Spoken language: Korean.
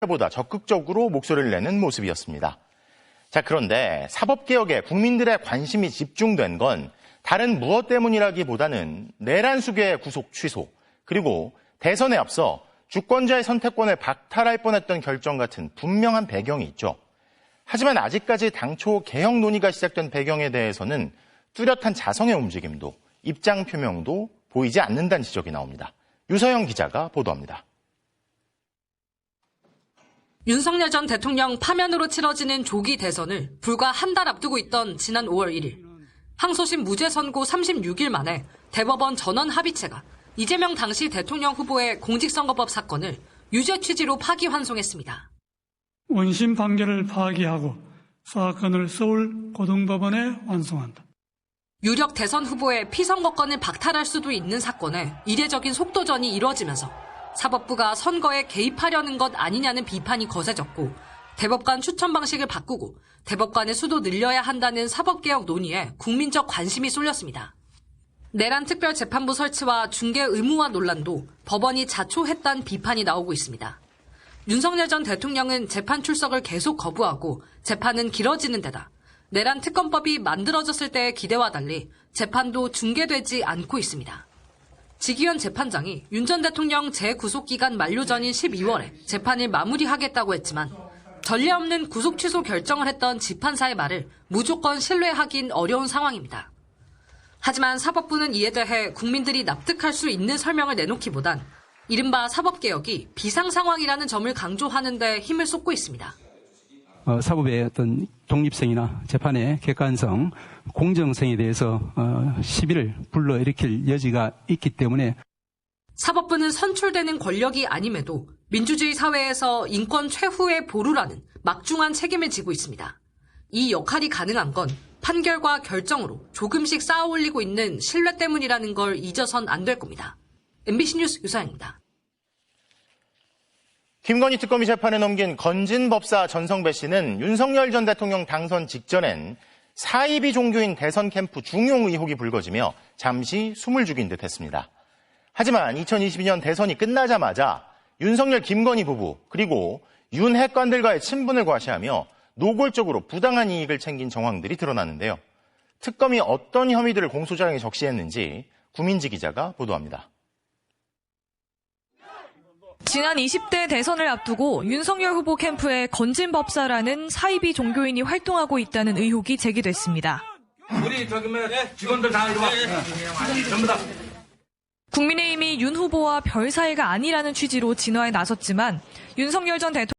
보다 적극적으로 목소리를 내는 모습이었습니다. 자, 그런데 사법개혁에 국민들의 관심이 집중된 건 다른 무엇 때문이라기보다는 내란 수괴의 구속 취소, 그리고 대선에 앞서 주권자의 선택권을 박탈할 뻔했던 결정 같은 분명한 배경이 있죠. 하지만 아직까지 당초 개혁 논의가 시작된 배경에 대해서는 뚜렷한 자성의 움직임도 입장 표명도 보이지 않는다는 지적이 나옵니다. 유서영 기자가 보도합니다. 윤석열 전 대통령 파면으로 치러지는 조기 대선을 불과 한 달 앞두고 있던 지난 5월 1일, 항소심 무죄 선고 36일 만에 대법원 전원 합의체가 이재명 당시 대통령 후보의 공직선거법 사건을 유죄 취지로 파기환송했습니다. 원심 판결을 파기하고 사건을 서울 고등법원에 환송한다. 유력 대선 후보의 피선거권을 박탈할 수도 있는 사건에 이례적인 속도전이 이뤄지면서 사법부가 선거에 개입하려는 것 아니냐는 비판이 거세졌고, 대법관 추천 방식을 바꾸고 대법관의 수도 늘려야 한다는 사법개혁 논의에 국민적 관심이 쏠렸습니다. 내란 특별재판부 설치와 중개 의무화 논란도 법원이 자초했다는 비판이 나오고 있습니다. 윤석열 전 대통령은 재판 출석을 계속 거부하고 재판은 길어지는 데다 내란 특검법이 만들어졌을 때의 기대와 달리 재판도 중개되지 않고 있습니다. 지기현 재판장이 윤 전 대통령 재구속기간 만료 전인 12월에 재판을 마무리하겠다고 했지만 전례 없는 구속 취소 결정을 했던 재판사의 말을 무조건 신뢰하긴 어려운 상황입니다. 하지만 사법부는 이에 대해 국민들이 납득할 수 있는 설명을 내놓기보단 이른바 사법개혁이 비상상황이라는 점을 강조하는 데 힘을 쏟고 있습니다. 사법의 어떤 독립성이나 재판의 객관성, 공정성에 대해서 시비를 불러일으킬 여지가 있기 때문에 사법부는 선출되는 권력이 아님에도 민주주의 사회에서 인권 최후의 보루라는 막중한 책임을 지고 있습니다. 이 역할이 가능한 건 판결과 결정으로 조금씩 쌓아올리고 있는 신뢰 때문이라는 걸 잊어선 안 될 겁니다. MBC 뉴스 유서영입니다. 김건희 특검이 재판에 넘긴 건진법사 전성배 씨는 윤석열 전 대통령 당선 직전엔 사이비 종교인 대선 캠프 중용 의혹이 불거지며 잠시 숨을 죽인 듯 했습니다. 하지만 2022년 대선이 끝나자마자 윤석열 김건희 부부 그리고 윤 핵관들과의 친분을 과시하며 노골적으로 부당한 이익을 챙긴 정황들이 드러나는데요. 특검이 어떤 혐의들을 공소장에 적시했는지 구민지 기자가 보도합니다. 지난 20대 대선을 앞두고 윤석열 후보 캠프에 건진법사라는 사이비 종교인이 활동하고 있다는 의혹이 제기됐습니다. 우리 직원들 다 이리 와. 전부 다. 국민의힘이 윤 후보와 별 사이가 아니라는 취지로 진화에 나섰지만 윤석열 전 대통령